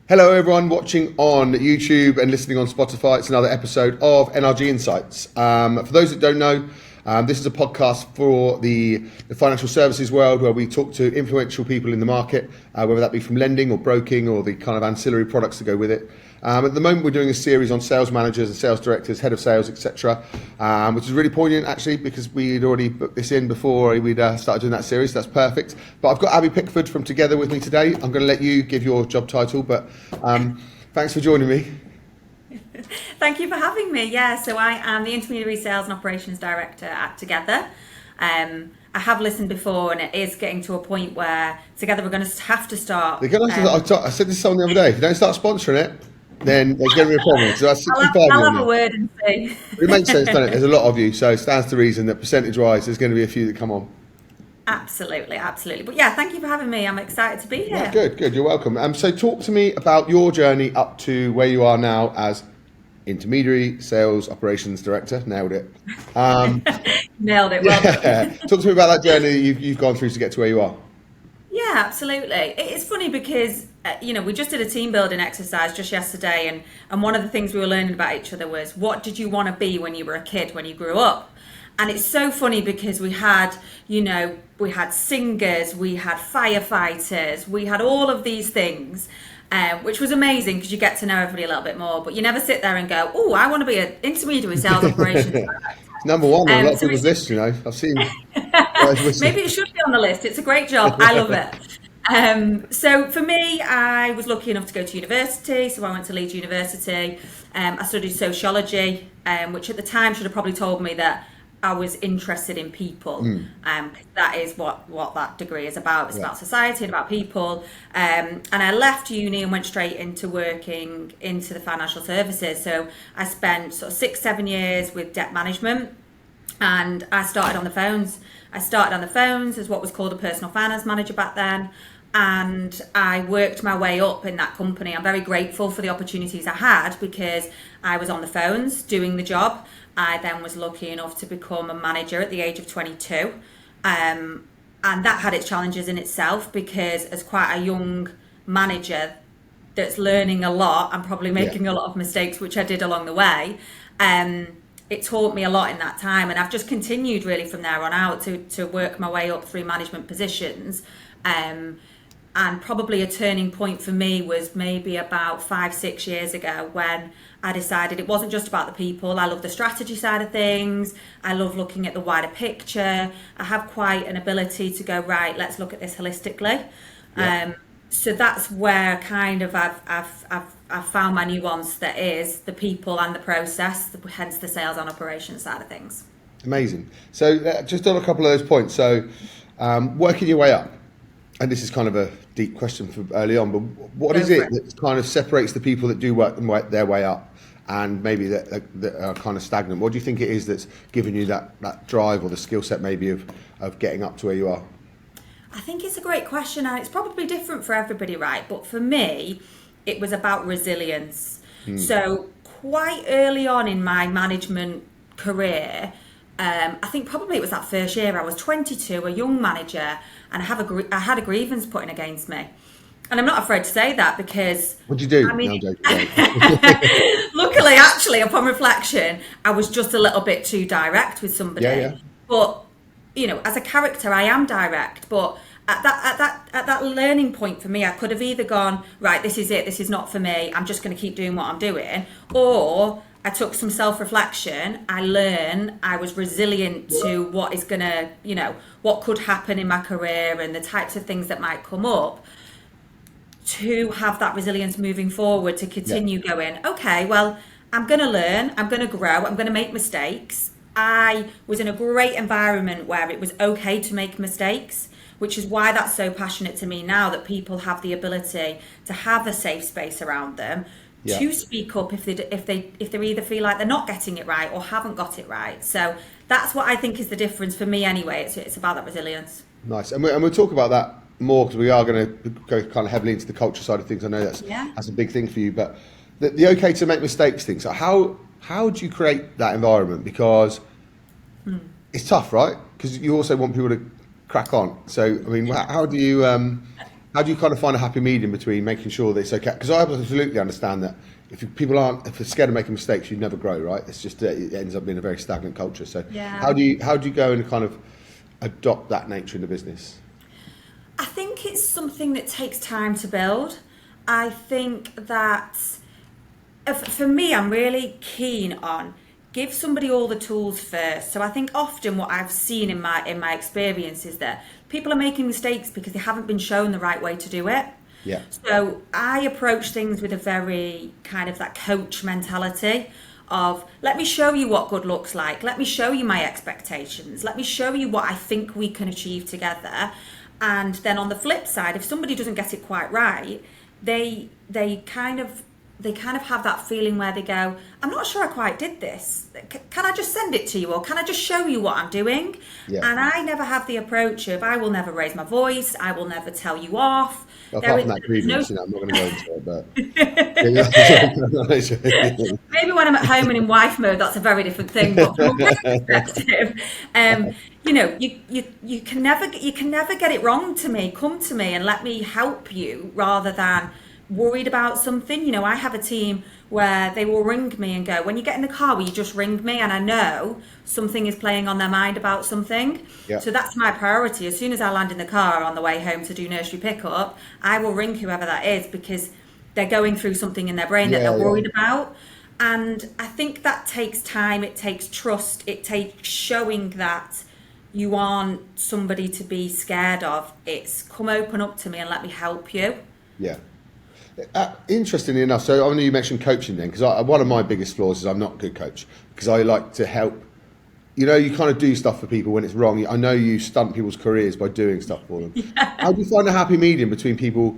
Hello everyone watching on YouTube and listening on Spotify. It's another episode of NRG Insights. For those that don't know, this is a podcast for the financial services world where we talk to influential people in the market, whether that be from lending or broking or the kind of ancillary products that go with it. At the moment we're doing a series on sales managers and sales directors, head of sales, etc., which is really poignant actually because we'd already booked this in before we'd started doing that series. That's perfect. But I've got Abi Pickford from Together with me today. I'm going to let you give your job title, but thanks for joining me. Thank you for having me. Yeah, so I am the Intermediary Sales Operations Director at Together. I have listened before, and it is getting to a point where Together we're going to have to start. I said this to someone the other day. If you don't start sponsoring it, then there's going to be a problem. So that's 65 I'll have a word and see. It makes sense, doesn't it? There's a lot of you, so it stands to reason that percentage-wise, there's going to be a few that come on. Absolutely. But yeah, thank you for having me. I'm excited to be here. Yeah, good. You're welcome. So talk to me about your journey up to where you are now as Intermediary Sales Operations Director. Nailed it. Nailed it. Well, yeah. Talk to me about that journey that you've gone through to get to where you are. Yeah, absolutely. It's funny because, we just did a team building exercise just yesterday, and one of the things we were learning about each other was, what did you want to be when you were a kid, when you grew up? And it's so funny because we had singers, we had firefighters, we had all of these things, which was amazing because you get to know everybody a little bit more, but you never sit there and go, oh, I want to be an intermediary sales operations director. Number one on a lot of people's lists, I've seen. Maybe it should be on the list. It's a great job. I love it. So for me, I was lucky enough to go to university. So I went to Leeds University. I studied sociology, which at the time should have probably told me that I was interested in people. That is what that degree is about. It's about society and about people. And I left uni and went straight into working into the financial services. So I spent sort of 6-7 years with debt management, and I started on the phones. I started on the phones as what was called a personal finance manager back then. And I worked my way up in that company. I'm very grateful for the opportunities I had because I was on the phones doing the job. I then was lucky enough to become a manager at the age of 22. And that had its challenges in itself because as quite a young manager that's learning a lot and probably making a lot of mistakes, which I did along the way, it taught me a lot in that time. And I've just continued really from there on out to work my way up through management positions. And probably a turning point for me was maybe about 5-6 years ago when I decided it wasn't just about the people. I love the strategy side of things. I love looking at the wider picture. I have quite an ability to go, right, let's look at this holistically. So that's where kind of I've found my nuance that is the people and the process, hence the sales and operations side of things. Amazing. So just on a couple of those points. So working your way up. And this is kind of a deep question for early on, but what is it that kind of separates the people that do work their way up and maybe that are kind of stagnant? What do you think it is that's given you that drive or the skill set maybe of getting up to where you are? I think it's a great question, and it's probably different for everybody, right? But for me, it was about resilience. So quite early on in my management career, I think probably it was that first year, I was 22, a young manager, and I had a grievance put in against me. And I'm not afraid to say that because... What'd you do? I mean, luckily, actually, upon reflection, I was just a little bit too direct with somebody. Yeah. But, as a character, I am direct. But at that learning point for me, I could have either gone, right, this is it, this is not for me, I'm just going to keep doing what I'm doing, or... I took some self-reflection, I learned, I was resilient to what is going to, what could happen in my career and the types of things that might come up, to have that resilience moving forward, to continue going, okay, well, I'm going to learn, I'm going to grow, I'm going to make mistakes. I was in a great environment where it was okay to make mistakes, which is why that's so passionate to me now, that people have the ability to have a safe space around them, to speak up if they either feel like they're not getting it right or haven't got it right. So that's what I think is the difference for me anyway. It's about that resilience. Nice. And we'll talk about that more because we are going to go kind of heavily into the culture side of things. I know that's a big thing for you, but the okay to make mistakes thing. So how do you create that environment? Because it's tough, right? Because you also want people to crack on. So, I mean, how do you How do you kind of find a happy medium between making sure that it's okay? Because I absolutely understand that if they're scared of making mistakes, you never grow, right? It's just it ends up being a very stagnant culture. So Yeah. how do you go and kind of adopt that nature in the business? I think it's something that takes time to build. I think that for me, I'm really keen on give somebody all the tools first. So I think often what I've seen in my experience is that people are making mistakes because they haven't been shown the right way to do it. Yeah. So I approach things with a very kind of that coach mentality of let me show you what good looks like. Let me show you my expectations. Let me show you what I think we can achieve together. And then on the flip side, if somebody doesn't get it quite right, they kind of have that feeling where they go, I'm not sure I quite did this. Can I just send it to you, or can I just show you what I'm doing? Yeah. And I never have the approach of I will never raise my voice, I will never tell you off. Apart from that grievance, I'm not going to go into it, but Maybe when I'm at home and in wife mode, that's a very different thing. But from a work perspective, you can never get it wrong to me. Come to me and let me help you rather than worried about something. I have a team where they will ring me and go, when you get in the car, will you just ring me? And I know something is playing on their mind about something. Yeah. So that's my priority. As soon as I land in the car on the way home to do nursery pickup, I will ring whoever that is because they're going through something in their brain that they're worried about. And I think that takes time, it takes trust, it takes showing that you aren't somebody to be scared of. It's come open up to me and let me help you. Yeah. Interestingly enough, so I know you mentioned coaching then, because one of my biggest flaws is I'm not a good coach, because I like to help. You kind of do stuff for people when it's wrong. I know you stunt people's careers by doing stuff for them. Yeah. How do you find a happy medium between people?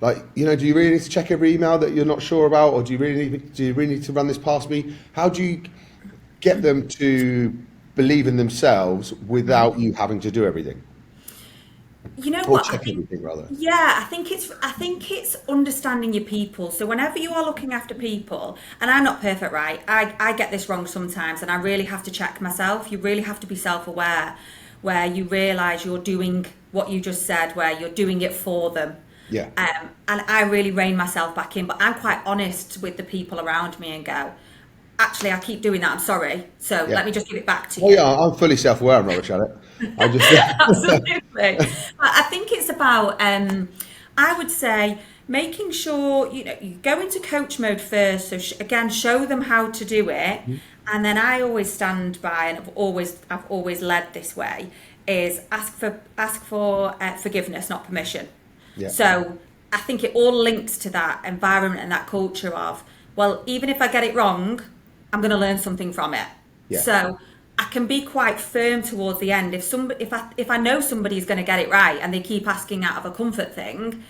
Like, do you really need to check every email that you're not sure about, or do you really need to run this past me? How do you get them to believe in themselves without you having to do everything? You know or what? check everything rather. Yeah, I think it's understanding your people. So whenever you are looking after people, and I'm not perfect, right? I get this wrong sometimes, and I really have to check myself. You really have to be self-aware, where you realise you're doing what you just said, where you're doing it for them. Yeah. And I really rein myself back in, but I'm quite honest with the people around me and go, actually, I keep doing that. I'm sorry. So let me just give it back to you. Oh yeah, I'm fully self-aware. I'm rubbish at it. I just Absolutely. I think it's about, I would say, making sure you go into coach mode first. So again, show them how to do it, and then I always stand by, and I've always led this way, is ask for forgiveness, not permission. Yeah. So I think it all links to that environment and that culture of, well, even if I get it wrong, I'm going to learn something from it. Yeah. So I can be quite firm towards the end. If I know somebody's going to get it right and they keep asking out of a comfort thing,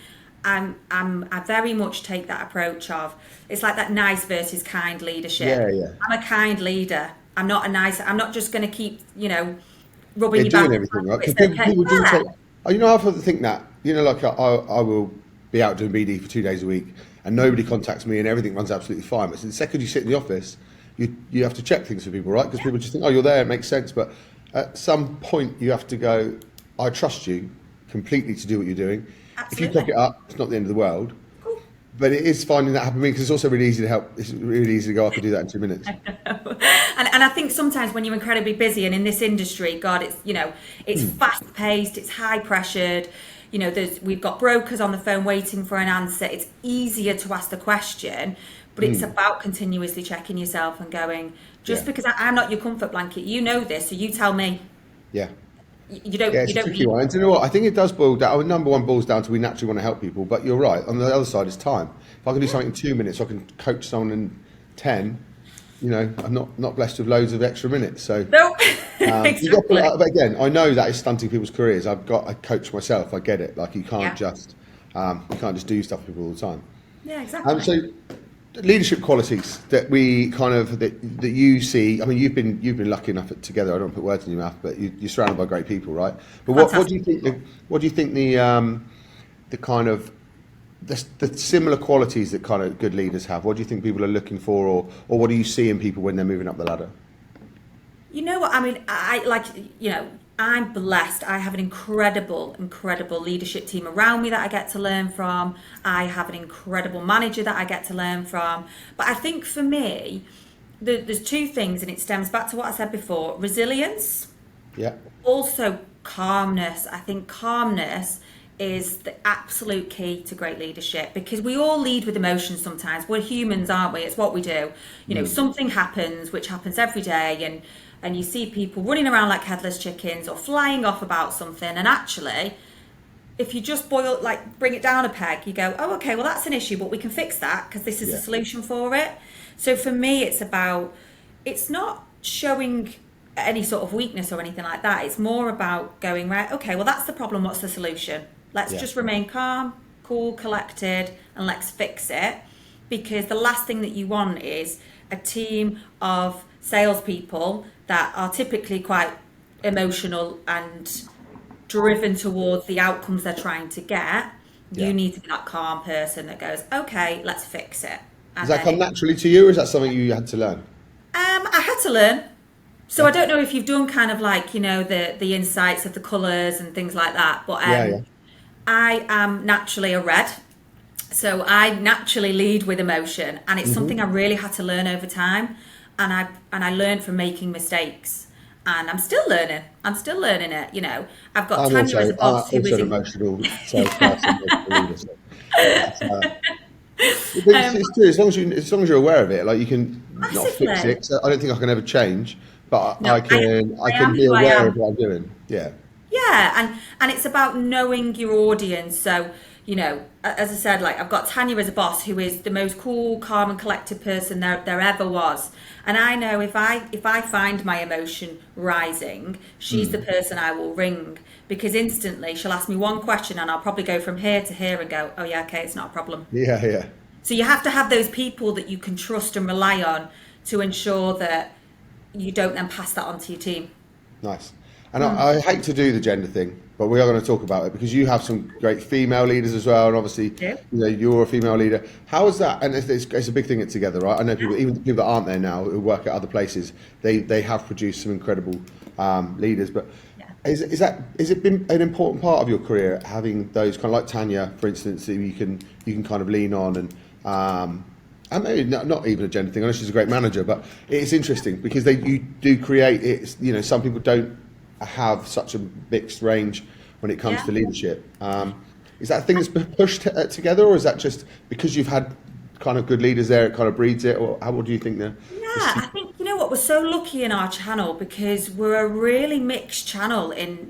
I very much take that approach of, it's like that nice versus kind leadership. Yeah. I'm a kind leader. I'm not just going to keep rubbing you doing back. Everything right. Because people do take, I often think that like I will be out doing BD for 2 days a week and nobody contacts me and everything runs absolutely fine. But the second you sit in the office, you have to check things for people, right? Because people just think, oh, you're there, it makes sense. But at some point you have to go, I trust you completely to do what you're doing. Absolutely. If you pick it up, it's not the end of the world. Cool. But it is finding that happen because it's also really easy to help. It's really easy to go, I could do that in 2 minutes. And I think sometimes when you're incredibly busy and in this industry, God, it's fast paced, it's high pressured. We've got brokers on the phone waiting for an answer. It's easier to ask the question, but it's about continuously checking yourself and going, because I'm not your comfort blanket, this, so you tell me. Yeah. You don't. It's a tricky one. And do you know what? I think it does boil down. Number one boils down to we naturally want to help people, but you're right. On the other side, it's time. If I can do something in 2 minutes, I can coach someone in 10. I'm not blessed with loads of extra minutes. So nope. Exactly. But again, I know that is stunting people's careers. I've got a coach myself. I get it. Like you can't just do stuff with people all the time. Yeah, exactly. So leadership qualities that we that you see. I mean, you've been lucky enough together. I don't put words in your mouth, but you're surrounded by great people, right? But what do you think? What do you think the kind of the similar qualities that kind of good leaders have? What do you think people are looking for, or what do you see in people when they're moving up the ladder? You know what I mean? I'm blessed. I have an incredible leadership team around me that I get to learn from. I have an incredible manager that I get to learn from. But I think for me, there's two things, and it stems back to what I said before: resilience, also calmness. I think calmness is the absolute key to great leadership, because we all lead with emotions sometimes. We're humans, aren't we? It's what we do. Something happens, which happens every day, and you see people running around like headless chickens or flying off about something. And actually, if you just bring it down a peg, you go, oh, okay, well, that's an issue, but we can fix that because this is a solution for it. So for me, it's not showing any sort of weakness or anything like that. It's more about going, right, okay, well, that's the problem. What's the solution? Let's just remain calm, cool, collected, and let's fix it. Because the last thing that you want is a team of salespeople that are typically quite emotional and driven towards the outcomes they're trying to get. You need to be that calm person that goes, okay, let's fix it. And does that come naturally to you, or is that something you had to learn? I had to learn. So I don't know if you've done kind of like, the insights of the colours and things like that, but I am naturally a red. So I naturally lead with emotion, and it's something I really had to learn over time. And I learned from making mistakes, and I'm still learning it. I've got Tanya as a boss who is an emotional salesperson. It's true. As long as you're aware of it, like you can not fix it. So I don't think I can ever change, but I can be aware of what I'm doing. Yeah, and it's about knowing your audience. So, as I said, like I've got Tanya as a boss who is the most cool, calm and collected person there ever was. And I know if I find my emotion rising, she's the person I will ring, because instantly she'll ask me one question and I'll probably go from here to here and go, oh yeah, okay, it's not a problem. Yeah. So you have to have those people that you can trust and rely on to ensure that you don't then pass that on to your team. Nice. And I hate to do the gender thing, but we are going to talk about it because you have some great female leaders as well, and obviously, you're a female leader. How is that? And it's a big thing together, right? I know people, even people that aren't there now who work at other places, they have produced some incredible leaders. But has it been an important part of your career having those kind of like Tanya, for instance, that you can kind of lean on and maybe not even a gender thing. I know she's a great manager, but it's interesting because you do create it. Some people don't have such a mixed range when it comes to leadership. Is that a thing that's been pushed together, or is that just because you've had kind of good leaders there, it kind of breeds it, or what do you think there? I think, we're so lucky in our channel because we're a really mixed channel in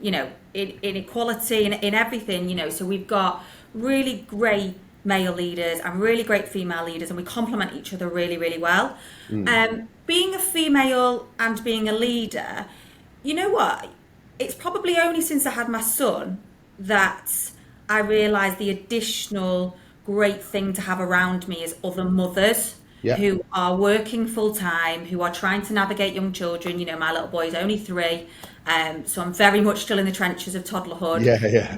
equality and in everything, so we've got really great male leaders and really great female leaders, and we complement each other really, really well. Being a female and being a leader, you know what? It's probably only since I had my son that I realised the additional great thing to have around me is other mothers who are working full time, who are trying to navigate young children. My little boy is only 3, so I'm very much still in the trenches of toddlerhood,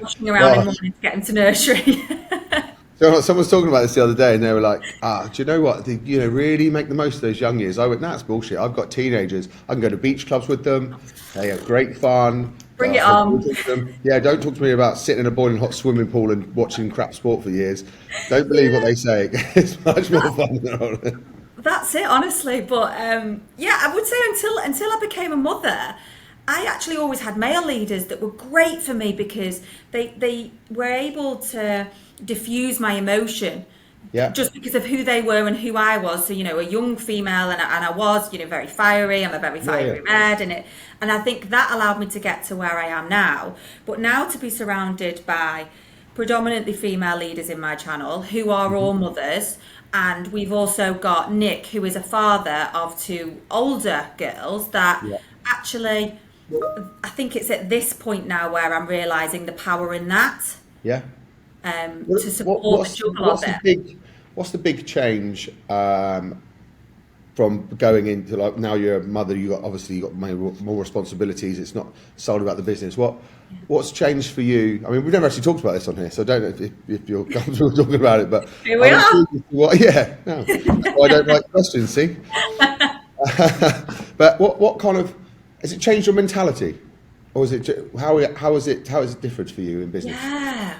rushing around in the morning to get him to nursery. So someone was talking about this the other day, and they were like, do you know what? Really make the most of those young years. I went, that's bullshit. I've got teenagers. I can go to beach clubs with them. They have great fun. Bring it on. Yeah, don't talk to me about sitting in a boiling hot swimming pool and watching crap sport for years. Don't believe what they say. It's much more fun than all that. That's it, honestly. But I would say until I became a mother, I actually always had male leaders that were great for me because they were able to diffuse my emotion just because of who they were and who I was. So, a young female and I was, very fiery. I'm a very fiery red, and I think that allowed me to get to where I am now. But now to be surrounded by predominantly female leaders in my channel who are all mothers, and we've also got Nick, who is a father of 2 older girls that actually, I think it's at this point now where I'm realising the power in that. To support the juggle of it. What's the big change from going into, like, now you're a mother, you got more responsibilities, it's not solely about the business. What's changed for you? I mean, we've never actually talked about this on here, so I don't know if you're comfortable talking about it, but here we are. I don't like questions, see? But what kind of, has it changed your mentality? Or is it how is it different for you in business? Yeah.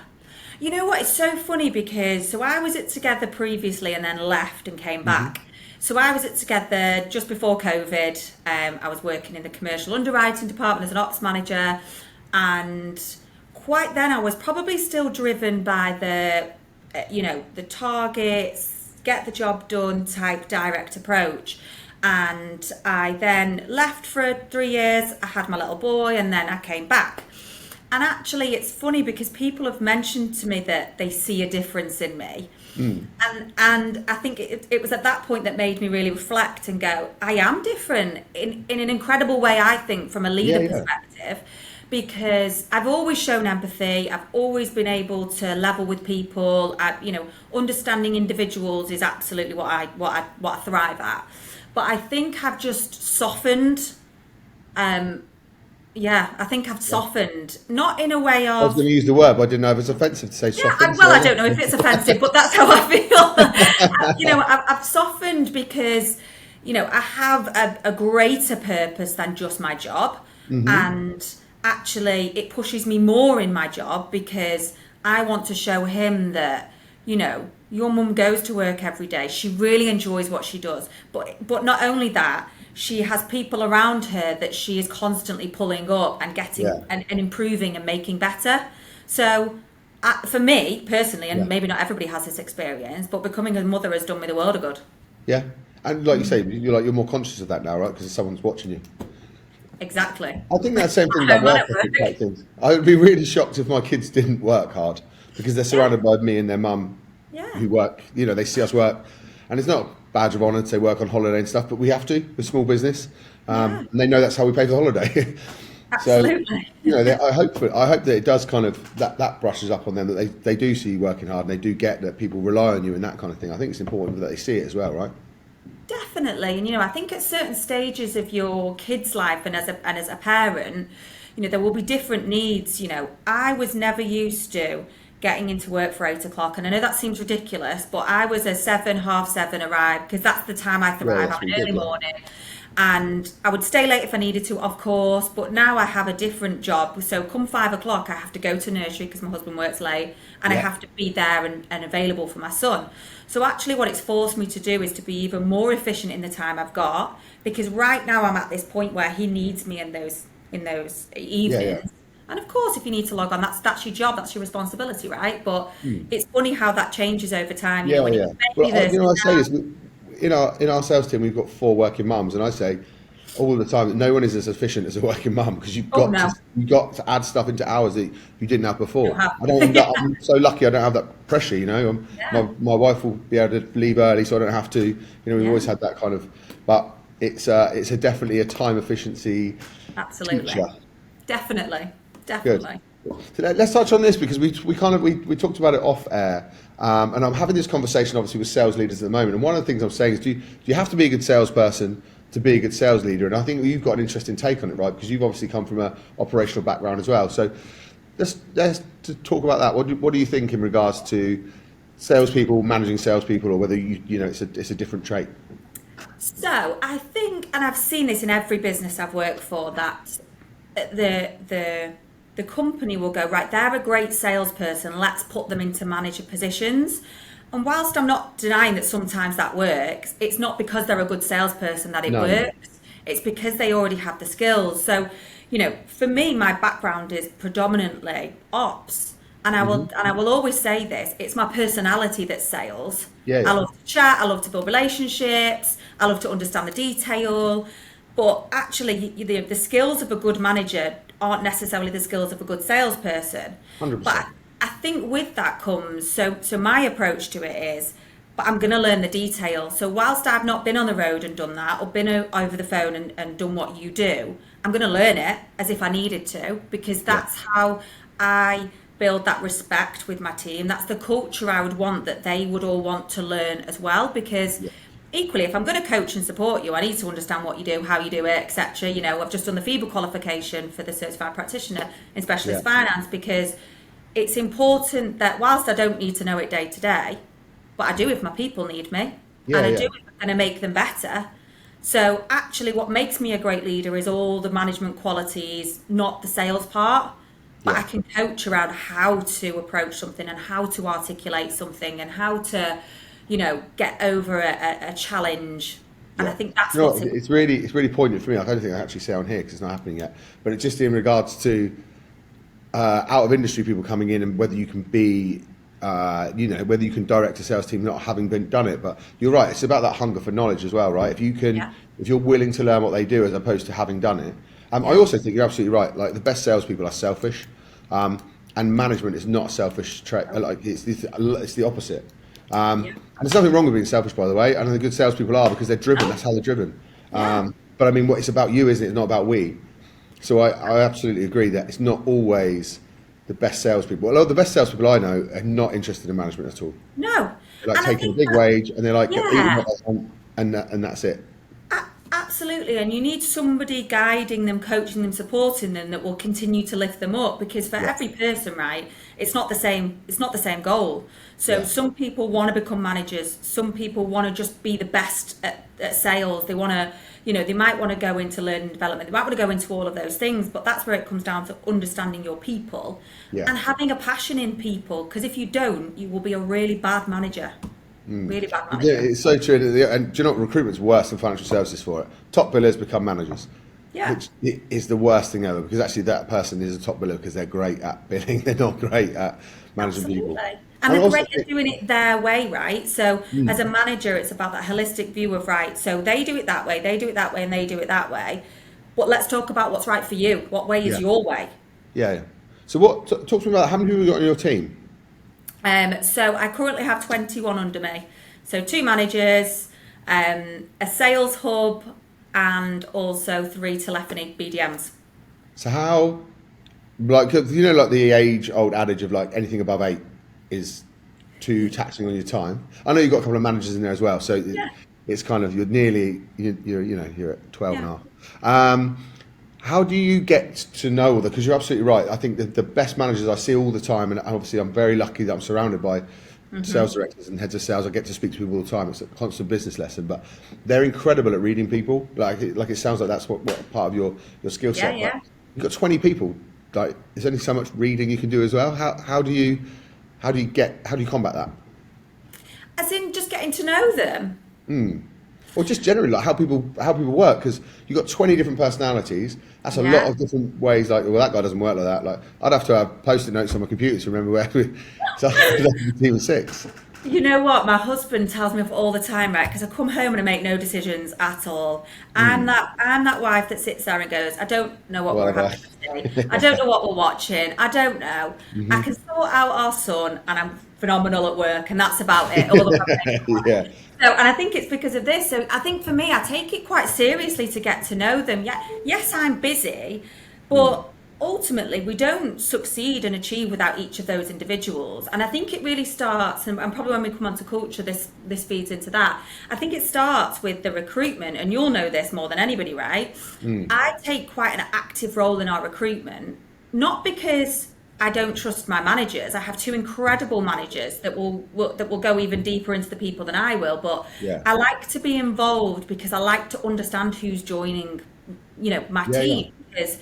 You know what? It's so funny because so I was at Together previously and then left and came Hmm. back. So I was at Together just before COVID. I was working in the commercial underwriting department as an ops manager, and quite then I was probably still driven by the targets, get the job done type direct approach. And I then left for 3 years. I had my little boy, and then I came back. And actually, it's funny because people have mentioned to me that they see a difference in me. Mm. And I think it was at that point that made me really reflect and go, I am different in an incredible way, I think, from a Yeah, leader yeah. perspective, because I've always shown empathy. I've always been able to level with people. Understanding individuals is absolutely what I thrive at. But I think I've just softened. Yeah, I think I've Yeah. softened, not in a way I was of, going to use the word, but I didn't know if it's offensive to say yeah, soften. well, So I don't know if it's offensive, but that's how I feel. I've softened because, I have a greater purpose than just my job. hmm. And actually, it pushes me more in my job because I want to show him that, your mum goes to work every day. She really enjoys what she does. But not only that, she has people around her that she is constantly pulling up and getting Yeah, and improving and making better. So for me personally, and yeah, maybe not everybody has this experience, but becoming a mother has done me the world of good. yeah. And like you say, you're more conscious of that now, right? Because someone's watching you. Exactly. I think that same thing At about home and work at ethic work. type things. I would be really shocked if my kids didn't work hard because they're Yeah, surrounded by me and their mum yeah, who work. They see us work, and it's not a badge of honour to say work on holiday and stuff, but we have to. We're small business, yeah, and they know that's how we pay for the holiday. So, absolutely. I hope that it does kind of that brushes up on them that they do see you working hard and they do get that people rely on you and that kind of thing. I think it's important that they see it as well, right? Definitely. And I think at certain stages of your kid's life and as a parent, there will be different needs. I was never used to getting into work for 8 o'clock. And I know that seems ridiculous, but I was a 7, half 7 arrive because that's the time I Yeah, thrive. that's I'm what you an early did, yeah. morning. And I would stay late if I needed to, of course, but now I have a different job. So come 5 o'clock, I have to go to nursery because my husband works late and I Yeah, have to be there and available for my son. So actually what it's forced me to do is to be even more efficient in the time I've got, because right now I'm at this point where he needs me in those yeah, yeah. evenings. And of course, if you need to log on, that's your job, that's your responsibility, right? But Hmm. it's funny how that changes over time, Yeah, when it yeah. was Well, baby versus I say now. this in our sales team. We've got 4 working mums, and I say all the time that no one is as efficient as a working mum because Oh no, you've got to add stuff into hours that you didn't have don't before. have. I don't. I'm so lucky. I don't have that pressure. Yeah, My wife will be able to leave early, so I don't have to. We've yeah. always had that kind of. But it's definitely a time efficiency Absolutely. teacher. Definitely. Good. Definitely. So let's touch on this because we talked about it off air, and I'm having this conversation obviously with sales leaders at the moment. And one of the things I'm saying is, do you have to be a good salesperson to be a good sales leader? And I think you've got an interesting take on it, right? Because you've obviously come from a operational background as well. So let's to talk about that. What do you think in regards to salespeople, managing salespeople, or whether it's a different trait? So I think, and I've seen this in every business I've worked for, that the company will go, right, they're a great salesperson, let's put them into manager positions. And whilst I'm not denying that sometimes that works, it's not because they're a good salesperson that it No, no. works. It's because they already have the skills. So, for me, my background is predominantly ops. And Hmm. I will always say this, it's my personality that's sales. Yeah, I yeah, love to chat, I love to build relationships, I love to understand the detail. But actually, the skills of a good manager aren't necessarily the skills of a good salesperson. 100%. But I think with that comes, so my approach to it is, but I'm going to learn the detail. So whilst I've not been on the road and done that, or been over the phone and done what you do, I'm going to learn it as if I needed to, because Yeah, that's how I build that respect with my team. That's the culture I would want, that they would all want to learn as well, because yeah, equally, if I'm going to coach and support you, I need to understand what you do, how you do it, etc. I've just done the FIBA qualification for the certified practitioner in yeah, specialist finance, because it's important that whilst I don't need to know it day to day, but I do if my people need me, yeah, and I do yeah. if I'm going to make them better. So actually what makes me a great leader is all the management qualities, not the sales part. But I can coach around how to approach something and how to articulate something and how to, get over a challenge. And I think that's what's it's really poignant for me. I don't think I actually say on here because it's not happening yet. But it's just in regards to out of industry people coming in and whether you can be, whether you can direct a sales team not having done it. But you're right. It's about that hunger for knowledge as well, right? If you can, if you're willing to learn what they do as opposed to having done it. I also think you're absolutely right. Like the best salespeople are selfish, and management is not a selfish trait. Like it's the opposite. And there's nothing wrong with being selfish, by the way. I know the good salespeople are because they're driven. That's how they're driven. But I mean, it's about you, isn't it? It's not about we. So I absolutely agree that it's not always the best salespeople. A lot of the best salespeople I know are not interested in management at all. No. They're like taking a big wage and they're like eating what they want, and that's it. Absolutely, and you need somebody guiding them, coaching them, supporting them that will continue to lift them up. Because for every person, right, it's not the same. It's not the same goal. So some people want to become managers. Some people want to just be the best at sales. They want to, they might want to go into learning and development. They might want to go into all of those things. But that's where it comes down to understanding your people and having a passion in people. Because if you don't, you will be a really bad manager. Really bad manager. Yeah, it's so true. And do you know what? Recruitment's worse than financial services for it. Top billers become managers. Yeah. Which is the worst thing ever, because actually that person is a top biller because they're great at billing. They're not great at managing people. And they're great at doing it their way, right? So as a manager, it's about that holistic view of, right, so they do it that way, they do it that way, and they do it that way. But let's talk about what's right for you. What way is your way? Yeah. So talk to me about how many people have you got on your team? So I currently have 21 under me. So 2 managers, a sales hub, and also 3 telephony BDMs. So how, like the age-old adage of like anything above 8 is too taxing on your time. I know you've got a couple of managers in there as well, so it's kind of you're at 12 and a half. How do you get to know all that? Because you're absolutely right. I think the best managers I see all the time, and obviously I'm very lucky that I'm surrounded by sales directors and heads of sales. I get to speak to people all the time. It's a constant business lesson, but they're incredible at reading people. Like it sounds like that's what part of your skill set. Yeah. You've got 20 people. Like there's only so much reading you can do as well. How do you combat that? As in just getting to know them. Or just generally like how people work, because you've got 20 different personalities. That's a lot of different ways. Like, well, that guy doesn't work like that. Like, I'd have to have post-it notes on my computer to remember where we. So the team of 6. You know what? My husband tells me off all the time, right? Because I come home and I make no decisions at all. I'm that wife that sits there and goes, I don't know what we're having today. I don't know what we're watching. I don't know. I can sort out our son, and I'm phenomenal at work, and that's about it. All the So, and I think it's because of this. So I think for me, I take it quite seriously to get to know them. Yes, I'm busy, but ultimately we don't succeed and achieve without each of those individuals. And I think it really starts, and probably when we come on to culture, this feeds into that. I think it starts with the recruitment, and you'll know this more than anybody, right? I take quite an active role in our recruitment, not because I don't trust my managers. I have 2 incredible managers that will go even deeper into the people than I will. But I like to be involved because I like to understand who's joining, my team. Because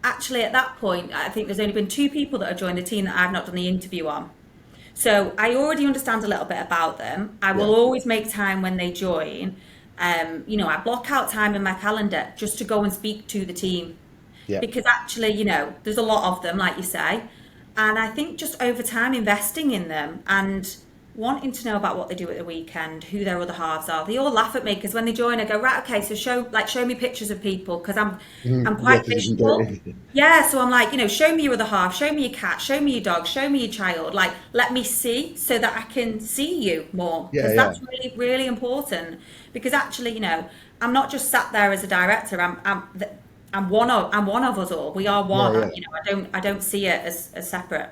actually, at that point, I think there's only been 2 people that have joined the team that I've not done the interview on. So I already understand a little bit about them. I will always make time when they join. I block out time in my calendar just to go and speak to the team. Because actually, there's a lot of them, like you say. And I think just over time, investing in them and wanting to know about what they do at the weekend, who their other halves are. They all laugh at me because when they join, I go, right, okay, so show me pictures of people, because I'm quite visual. So I'm like, show me your other half, show me your cat, show me your dog, show me your child. Like, let me see so that I can see you more. Because that's really, really important. Because actually, I'm not just sat there as a director. I'm one of us all. We are one. I don't see it as separate.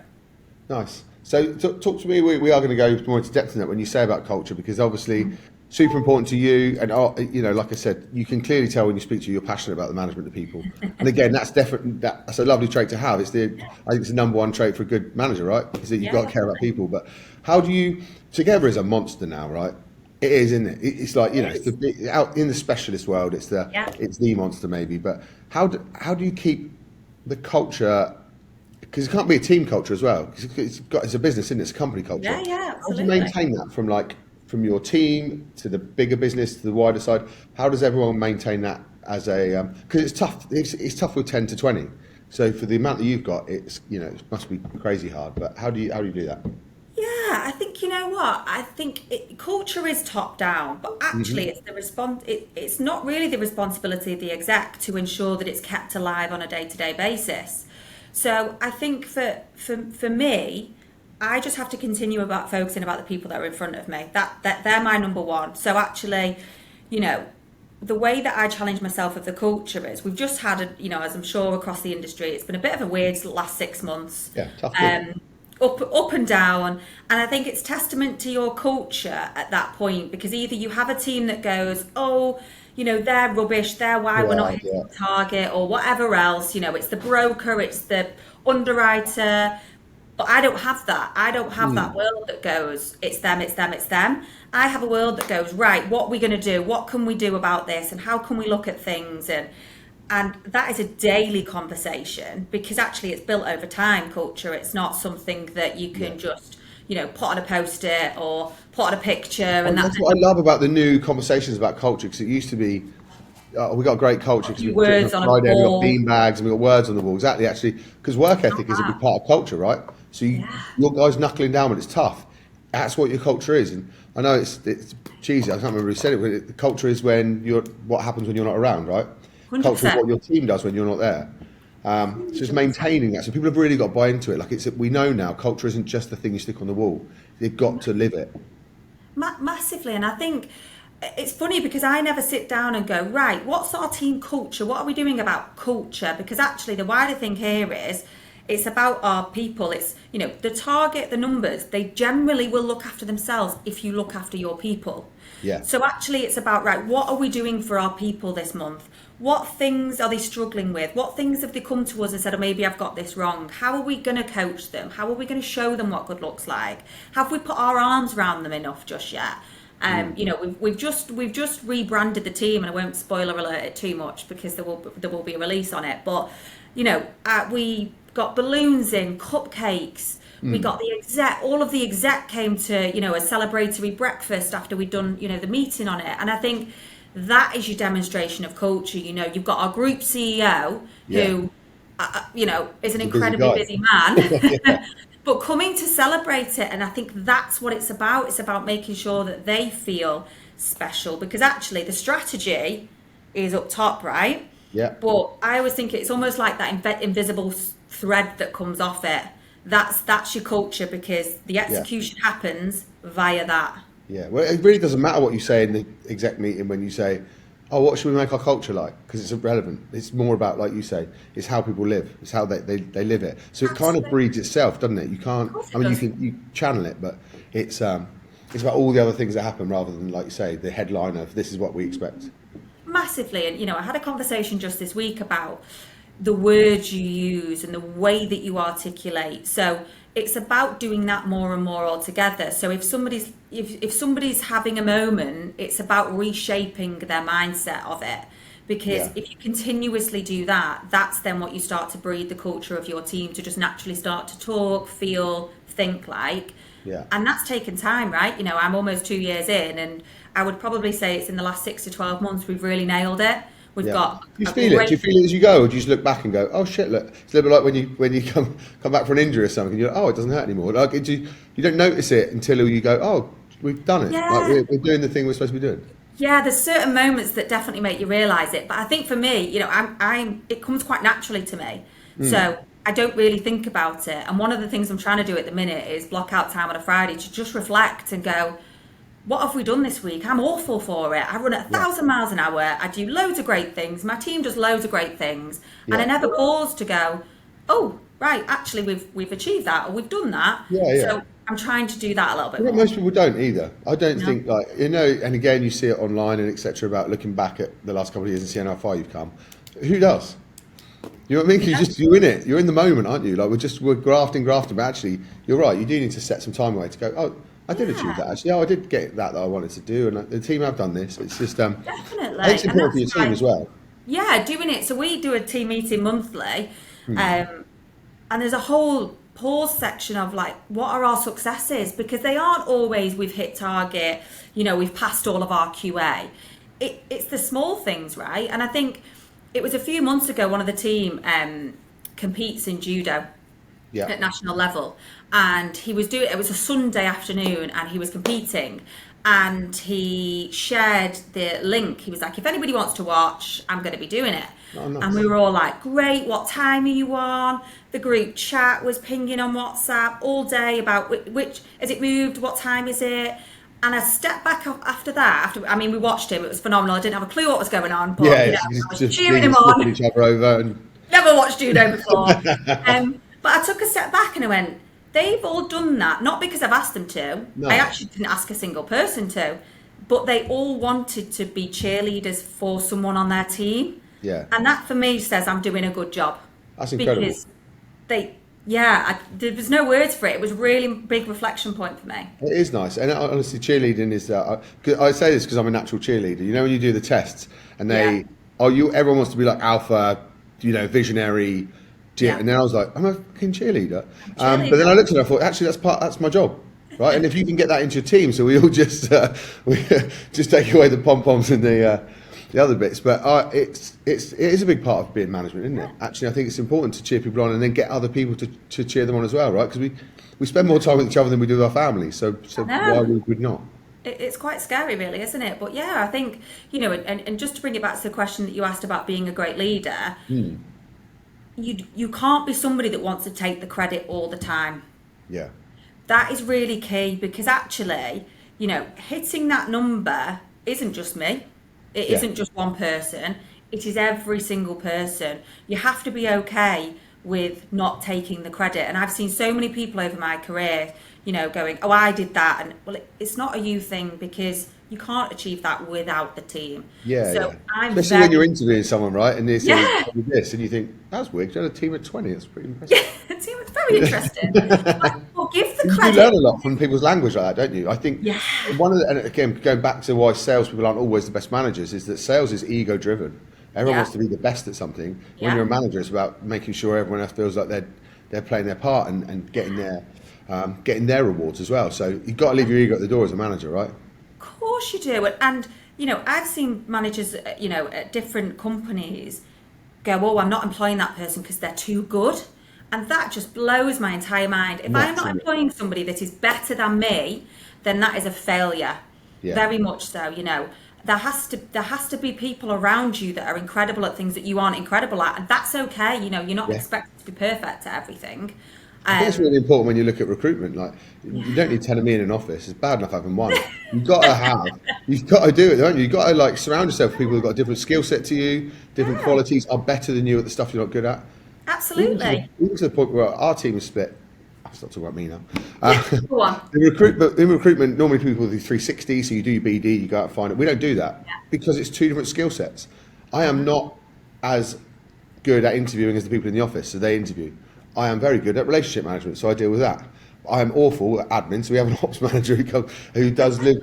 Nice. So talk to me. We are going to go more into depth in that when you say about culture, because obviously super important to you. And like I said, you can clearly tell when you speak to you're passionate about the management of people. And again, that's a lovely trait to have. I think it's the number 1 trait for a good manager, right? Is that you've got to care about people. But how do you? Together is a monster now, right? It is, isn't it? It's like, it's the big, out in the specialist world, it's the monster maybe. But how do you keep the culture? Because it can't be a team culture as well. It's a business, isn't it? It's a company culture. Yeah, How do absolutely. you maintain that from your team to the bigger business to the wider side? How does everyone maintain that as a? Because it's tough. It's tough with 10 to 20. So for the amount that you've got, it must be crazy hard. But how do you do that? Yeah, I think you know what? I think culture is top down, but actually it's the it's not really the responsibility of the exec to ensure that it's kept alive on a day-to-day basis. So I think for me, I just have to continue about focusing about the people that are in front of me. That they're my number one. So actually, the way that I challenge myself with the culture is we've just had as I'm sure across the industry, it's been a bit of a weird last 6 months. Yeah, tough. Up and down, and I think it's testament to your culture at that point, because either you have a team that goes, oh, they're rubbish, they're why we're not hitting the target, or whatever else, it's the broker, it's the underwriter, but I don't have that. I don't have that world that goes, it's them. I have a world that goes, right, what are we going to do? What can we do about this? And how can we look at things? And that is a daily conversation, because actually it's built over time, culture. It's not something that you can just, put on a post-it or put on a picture. And that's what I love about the new conversations about culture, because it used to be, we got a great culture because we've got Friday, we've got bean bags and we've got words on the wall. Exactly, actually, because work ethic is a big part of culture, right? So your guys knuckling down when it's tough. That's what your culture is. And I know it's cheesy, I can't remember who said it, but the culture is what happens when you're not around, right? 100%. Culture is what your team does when you're not there. So it's maintaining that. So people have really got to buy into it. Like we know now, culture isn't just the thing you stick on the wall. You've got to live it. Massively. And I think it's funny because I never sit down and go, right, what's our team culture? What are we doing about culture? Because actually the wider thing here is it's about our people. It's, the target, the numbers, they generally will look after themselves if you look after your people. Yeah. So actually it's about, right, what are we doing for our people this month? What things are they struggling with? What things have they come to us and said, oh, maybe I've got this wrong? How are we going to coach them? How are we going to show them what good looks like? Have we put our arms around them enough just yet? We've just rebranded the team, and I won't spoiler alert it too much because there will be a release on it. But we got balloons in, cupcakes. We got the exec. All of the exec came to a celebratory breakfast after we'd done the meeting on it, and I think that is your demonstration of culture. You've got our group CEO who is an incredibly busy man. But coming to celebrate it, and I think that's what it's about. It's about making sure that they feel special, because actually the strategy is up top, right? Yeah. But I always think it's almost like that invisible thread that comes off it. That's your culture, because the execution happens via that. Yeah. Well, it really doesn't matter what you say in the exec meeting when you say, oh, what should we make our culture like? Because it's irrelevant. It's more about, like you say, it's how people live. It's how they live it. So it kind of breeds itself, doesn't it? You can't. I mean, you channel it, but it's about all the other things that happen rather than, like you say, the headline of this is what we expect. Massively. And I had a conversation just this week about the words you use and the way that you articulate. So it's about doing that more and more altogether. So if somebody's having a moment, it's about reshaping their mindset of it. Because if you continuously do that, that's then what you start to breed the culture of your team to just naturally start to talk, feel, think like. Yeah. And that's taken time, right? I'm almost 2 years in, and I would probably say it's in the last 6 to 12 months we've really nailed it. We've got. Do you feel it? Do you feel it as you go, or do you just look back and go, "Oh shit, look"? It's a little bit like when you come back for an injury or something, and you're like, "Oh, it doesn't hurt anymore." Like you don't notice it until you go, "Oh, we've done it. Yeah. Like we're doing the thing we're supposed to be doing." Yeah, there's certain moments that definitely make you realise it. But I think for me, it comes quite naturally to me. So I don't really think about it. And one of the things I'm trying to do at the minute is block out time on a Friday to just reflect and go, what have we done this week? I'm awful for it. I run at 1,000 miles an hour. I do loads of great things. My team does loads of great things. And I never pause to go, oh, right, actually we've achieved that, or we've done that. So I'm trying to do that a little bit more. Most people don't either. I don't think, and again, you see it online and etc. about looking back at the last couple of years and seeing how far you've come. Who does? You know what I mean? You're in it. You're in the moment, aren't you? Like we're grafting, but actually, you're right. You do need to set some time away to go, oh, I did achieve that actually. I did get that I wanted to do, and the team have done this. It's just, I Definitely. think it's And important for your that's team why, as well. yeah, doing it. So we do a team meeting monthly, Hmm. um, and there's a whole pause section of like, what are our successes? Because they aren't always we've hit target, we've passed all of our QA. It's the small things, right? And I think it was a few months ago, one of the team competes in judo Yeah. at national level, and it was a Sunday afternoon, and he was competing, and he shared the link. He was like, if anybody wants to watch, I'm going to be doing it. Oh, nice. And we were all like, great, what time are you on? The group chat was pinging on WhatsApp all day about which has it moved, what time is it? And I stepped back after that. We watched him, it was phenomenal. I didn't have a clue what was going on, but Yeah, I it's was just cheering him on. each other over, and Never watched judo before. But I took a step back and I went, they've all done that, not because I've asked them to. No. I actually didn't ask a single person to, but they all wanted to be cheerleaders for someone on their team. yeah, And that for me says I'm doing a good job. that's incredible. Because there was no words for it. It was a really big reflection point for me. It is nice, and honestly, cheerleading is. I say this because I'm a natural cheerleader. When you do the tests, and everyone wants to be like alpha, visionary, Yeah. and then I was like, I'm a fucking cheerleader. But then I looked at it, and I thought, actually, that's my job, right? And if you can get that into your team, so we all just we just take away the pom poms and the other bits. But it is a big part of being management, isn't it? Actually, I think it's important to cheer people on and then get other people to cheer them on as well, right? Because we spend more time with each other than we do with our families. So why would we not? It's quite scary, really, isn't it? But yeah, I think, and just to bring it back to the question that you asked about being a great leader, you can't be somebody that wants to take the credit all the time. Yeah. That is really key, because actually, hitting that number isn't just me. It isn't just one person. It is every single person. You have to be okay with not taking the credit. And I've seen so many people over my career, going, oh, I did that. And well, it's not a you thing, because you can't achieve that without the team. Yeah, so yeah. Especially when you're interviewing someone, right? And they say this, and you think, that's weird. You had a team of 20. That's pretty impressive. Yeah, the team was very interesting. Well, give the credit. You learn a lot from people's language like that, don't you? I think one of the, and again, going back to why salespeople aren't always the best managers, is that sales is ego-driven. Everyone wants to be the best at something. When you're a manager, it's about making sure everyone else feels like they're playing their part and getting their rewards as well. So you've got to leave your ego at the door as a manager, right? Of course you do. And I've seen managers, at different companies go, oh, I'm not employing that person because they're too good. And that just blows my entire mind. If I'm not employing somebody that is better than me, then that is a failure. Yeah. Very much so. There has to be people around you that are incredible at things that you aren't incredible at, and that's okay. You're not expected to be perfect at everything. I think it's really important when you look at recruitment. Like, you don't need 10 of me in an office. It's bad enough having one. You've got to do it, don't you? You've got to surround yourself with people who've got a different skill set to you, different qualities, are better than you at the stuff you're not good at. Absolutely. Even to the point where our team is split. I'll stop talking about me now. Go on. In recruitment, normally people do 360, so you do your BD, you go out and find it. We don't do that because it's two different skill sets. I am not as good at interviewing as the people in the office, so they interview. I am very good at relationship management, so I deal with that. I am awful at admin, so we have an ops manager who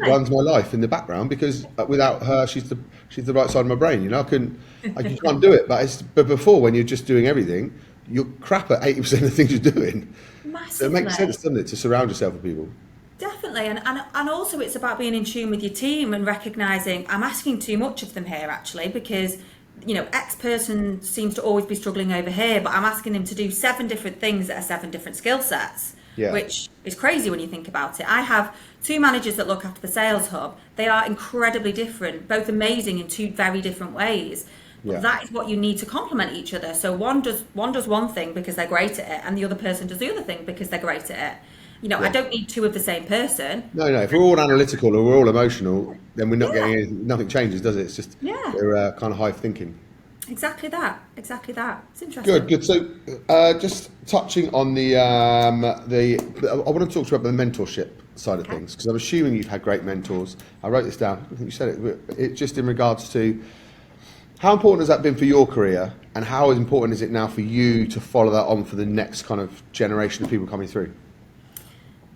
runs my life in the background, because without her, she's the right side of my brain. You can't do it. But before, when you're just doing everything, you're crap at 80% of the things you're doing. Massively. So it makes sense, doesn't it, to surround yourself with people? Definitely, and also it's about being in tune with your team and recognising I'm asking too much of them here, actually, because X person seems to always be struggling over here, but I'm asking them to do 7 different things that are 7 different skill sets, which is crazy when you think about it. I have 2 managers that look after the sales hub. They are incredibly different, both amazing in 2 very different ways. But that is what you need to complement each other. So one does one thing because they're great at it, and the other person does the other thing because they're great at it. I don't need 2 of the same person. No. If we're all analytical or we're all emotional, then we're not getting anything. Nothing changes, does it? It's just we're kind of high thinking. Exactly that. It's interesting. Good. So, just touching on I want to talk to you about the mentorship side of things, because I'm assuming you've had great mentors. I wrote this down. I think you said it. It just in regards to how important has that been for your career, and how important is it now for you to follow that on for the next kind of generation of people coming through?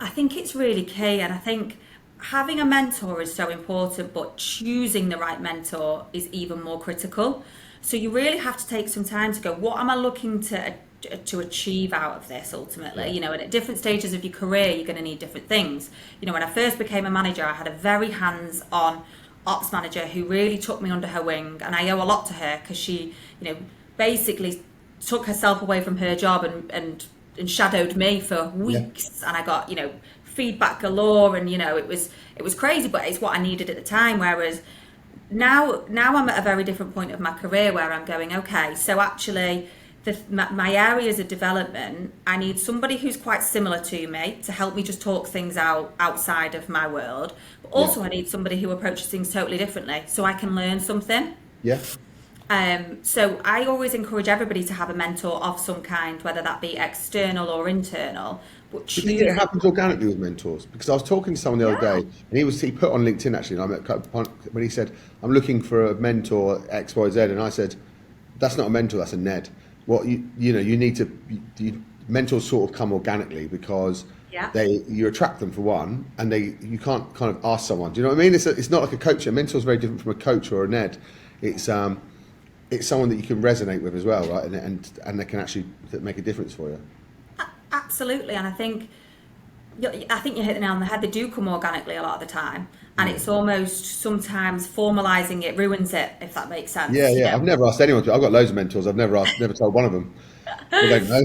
I think it's really key, and I think having a mentor is so important, but choosing the right mentor is even more critical. So you really have to take some time to go, what am I looking to achieve out of this ultimately? Yeah. You know, and at different stages of your career, you're going to need different things. You know, when I first became a manager, I had a very hands-on ops manager who really took me under her wing, and I owe a lot to her because she, you know, basically took herself away from her job and shadowed me for Yeah. weeks, and I got, you know, feedback galore, and you know, it was crazy, but it's what I needed at the time. Whereas now I'm at a very different point of my career where I'm going, okay, so actually my areas of development, I need somebody who's quite similar to me to help me just talk things out outside of my world, but Yeah. also I need somebody who approaches things totally differently so I can learn something. Yeah. So I always encourage everybody to have a mentor of some kind, whether that be external or internal, but Do you think it choose. happens organically with mentors? Because I was talking to someone the other Yeah. day, and he put on LinkedIn actually, and I met when he said, "I'm looking for a mentor X, Y, Z," and I said, "That's not a mentor, that's a Ned." What you know, you need to mentors sort of come organically because Yeah. you attract them for one, and you can't kind of ask someone. Do you know what I mean? It's not like a coach. A mentor is very different from a coach or a Ned. It's someone that you can resonate with as well, right? And they can actually make a difference for you. Absolutely, and I think you hit the nail on the head. They do come organically a lot of the time, and it's almost sometimes formalizing it ruins it, if that makes Yeah, sense. You yeah. know, I've never asked anyone to. I've got loads of mentors. I've never told one of them. They don't know.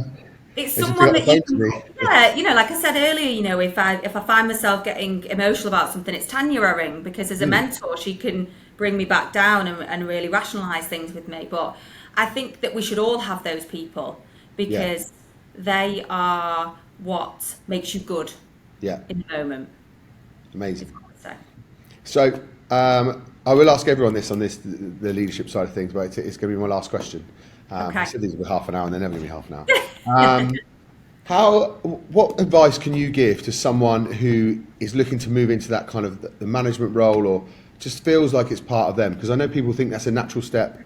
it's They just pick someone up the that you phone to can, me. yeah, you know, like I said earlier, you know, if I find myself getting emotional about something, it's Tanya I ring, because as a mentor, she can bring me back down and really rationalize things with me. But I think that we should all have those people Yeah, because they are what makes you good yeah. in the moment, Amazing. is what I would say. So I will ask everyone this on the leadership side of things, but it's going to be my last question. I Okay. said these will be half an hour, and they're never going to be half an hour. What advice can you give to someone who is looking to move into that kind of the management role, or just feels like it's part of them? Because I know people think that's a natural step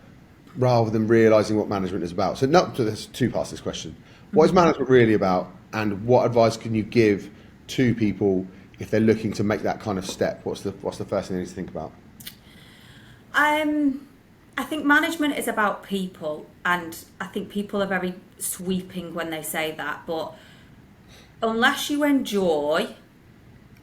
rather than realizing what management is about. So, there's two parts to this question. What is management really about, and what advice can you give to people if they're looking to make that kind of step? What's the first thing they need to think about? I think management is about people, and I think people are very sweeping when they say that, but unless you enjoy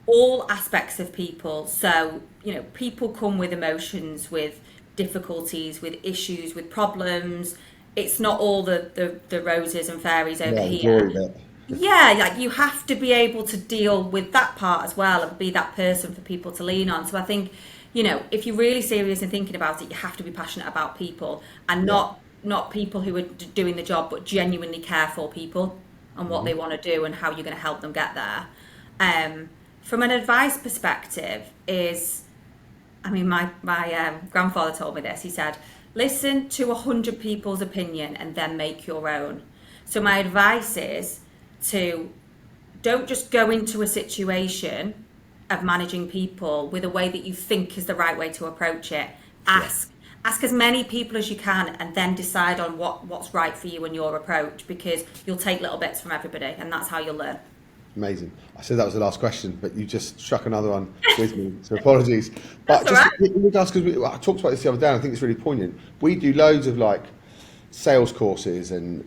all aspects of people, so, you know, people come with emotions, with difficulties, with issues, with problems. It's not all the roses and fairies over Yeah, the here. glory bit. Yeah, like you have to be able to deal with that part as well and be that person for people to lean on. So I think, you know, if you're really serious and thinking about it, you have to be passionate about people, and Yeah. not people who are doing the job, but genuinely care for people and what they want to do and how you're going to help them get there. From an advice perspective, is, I mean, my grandfather told me this. He said, "Listen to 100 people's opinion and then make your own." So my advice is to don't just go into a situation of managing people with a way that you think is the right way to approach it. Yeah. Ask as many people as you can, and then decide on what's right for you and your approach, because you'll take little bits from everybody, and that's how you'll learn. Amazing. I said that was the last question, but you just struck another one with me, so apologies. But That's all just right. in regards, because I talked about this the other day, and I think it's really poignant. We do loads of like sales courses and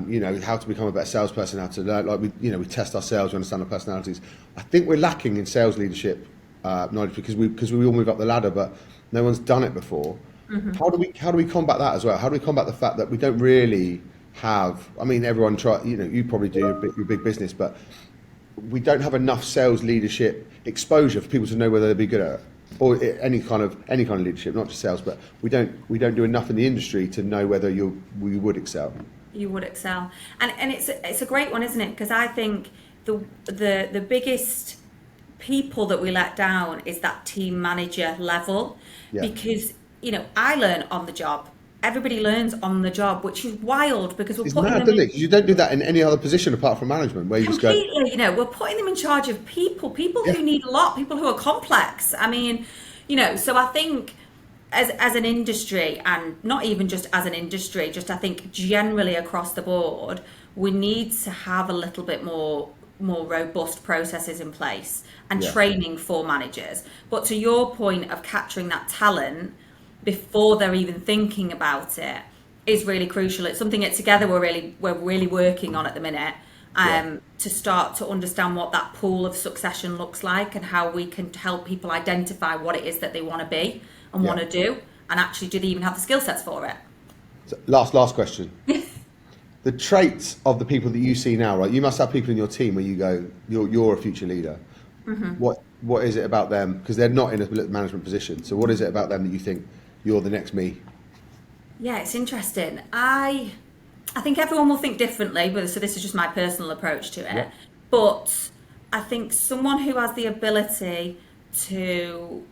you know, how to become a better salesperson, how to learn, like we test ourselves, we understand our personalities. I think we're lacking in sales leadership knowledge because we all move up the ladder, but no one's done it before. How do we combat that as well? How do we combat the fact that we don't really have? I mean, everyone try. You know, you probably do your big business, but we don't have enough sales leadership exposure for people to know whether they'd be good at it, or any kind of leadership, not just sales. But we don't do enough in the industry to know whether we would excel. You would excel, and it's a great one, isn't it? Because I think the biggest people that we let down is that team manager level, Yeah. because, you know, I learn on the job. Everybody learns on the job, which is wild because we're It's putting mad, them isn't it? in 'Cause you don't do that in any other position apart from management, where you just go, completely, you know, we're putting them in charge of people yeah, who need a lot, people who are complex. I mean, you know, so I think as an industry, and not even just as an industry, just I think generally across the board, we need to have a little bit more more robust processes in place and Yeah. training for managers. But to your point of capturing that talent before they're even thinking about it is really crucial. It's something that together we're really working on at the minute, to start to understand what that pool of succession looks like and how we can help people identify what it is that they want to be and want to do, and actually do they even have the skill sets for it. So last question. The traits of the people that you see now, right? You must have people in your team where you go, you're a future leader. What is it about them? Because they're not in a management position. So what is it about them that you think you're the next me? Yeah, it's interesting. I think everyone will think differently, but so this is just my personal approach to it. Yeah. But I think someone who has the ability to,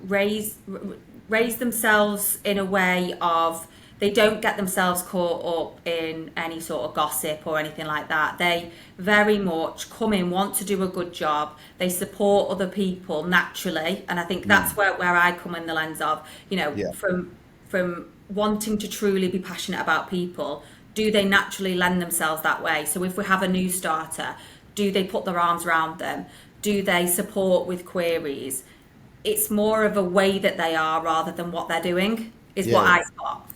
raise themselves in a way of they don't get themselves caught up in any sort of gossip or anything like that. They very much come in, want to do a good job. They support other people naturally, and I think that's where I come in the lens of, from wanting to truly be passionate about people. Do they naturally lend themselves that way? So if we have a new starter, do they put their arms around them? Do they support with queries? It's more of a way that they are rather than what they're doing, is what I spot.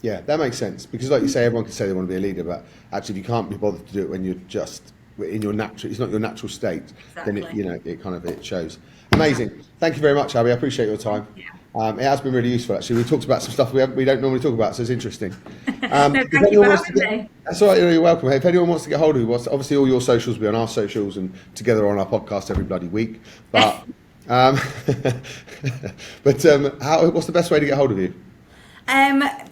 Yeah, that makes sense. Because like you say, everyone can say they want to be a leader, but actually if you can't be bothered to do it when you're just in your natural, it's not your natural state, then it shows. Amazing. Thank you very much, Abi. I appreciate your time. It has been really useful, actually. We talked about some stuff we don't normally talk about, so it's interesting. Thank you for having me. That's all right, you're welcome. If anyone wants to get hold of you, obviously all your socials will be on our socials and together on our podcast every bloody week. But what's the best way to get hold of you?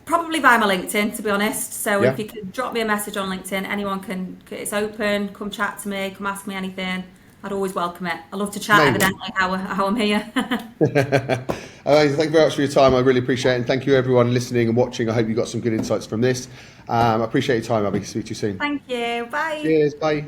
Probably via my LinkedIn, to be honest. So if you can drop me a message on LinkedIn, anyone can. It's open. Come chat to me. Come ask me anything. I'd always welcome it. I love to chat. Amazing. Evidently, how I'm here. Amazing. Thank you very much for your time. I really appreciate it. And thank you everyone listening and watching. I hope you got some good insights from this. I appreciate your time, Abby. Speak to you soon. Thank you. Bye. Cheers. Bye.